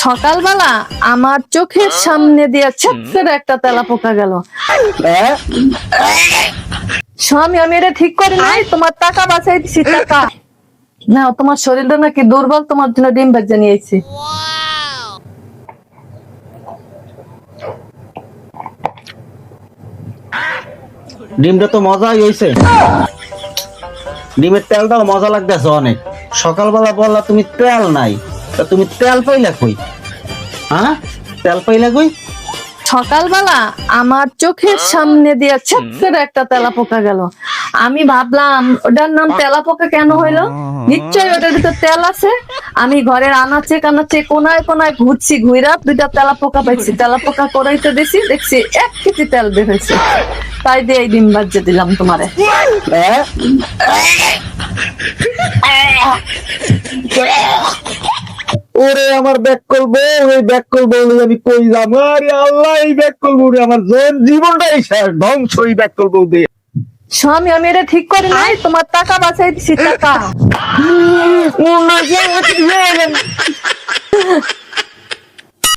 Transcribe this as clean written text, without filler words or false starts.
সকালবেলা আমার চোখের সামনে দিয়ে ছ্যাপ করে একটা তেলাপোকা গেল। স্বামী, আমি এটা ঠিক করি নাই, তোমার টাকা বাঁচাই দিছি। টাকা না, তোমার শরীরটা নাকি দুর্বল, তোমার জন্য ডিম ভাজা নিয়ে আইছি। ডিমটা তো মজাই হয়েছে। ডিমের তেলটাও মজা লাগতেছে অনেক। সকালবেলা বললা তুমি তেল নাই, তা তুমি তেল পাইলা কই? হ্যাঁ, তেল পাইলা কই? সকালবেলা আমার চোখের সামনে দিয়ে ছ্যাপ করে একটা তেলাপোকা গেল। আমি ভাবলাম ওটার নাম তেলাপোকা কেন হইলো, নিশ্চয়ই ওটার ভিতর তেল আছে। আমি ঘরের আনাচে কানাচে কোনায় কোনায় ঘুরছি, ঘুরা দুইটা তেলাপোকা পাইছি। তেলাপোকা করাইতে দিছি, দেখছি 1 কেজি তেল বের হয়েছে। তাই দিয়ে এই ডিম ভাজ্যে দিলাম তোমারে। ওরে আমার ব্যাক করবো, ওই ব্যাক করবো, আমি কই যাবো? আরে আল্লাহ, এই ব্যাক করবো রে, আমার জীবনটাই শেষ, ধ্বংস এই ব্যাক করবো দিয়ে। স্বামী, আমি এটা ঠিক করি নাই, তোমার টাকা বাঁচাই দিছি। টাকা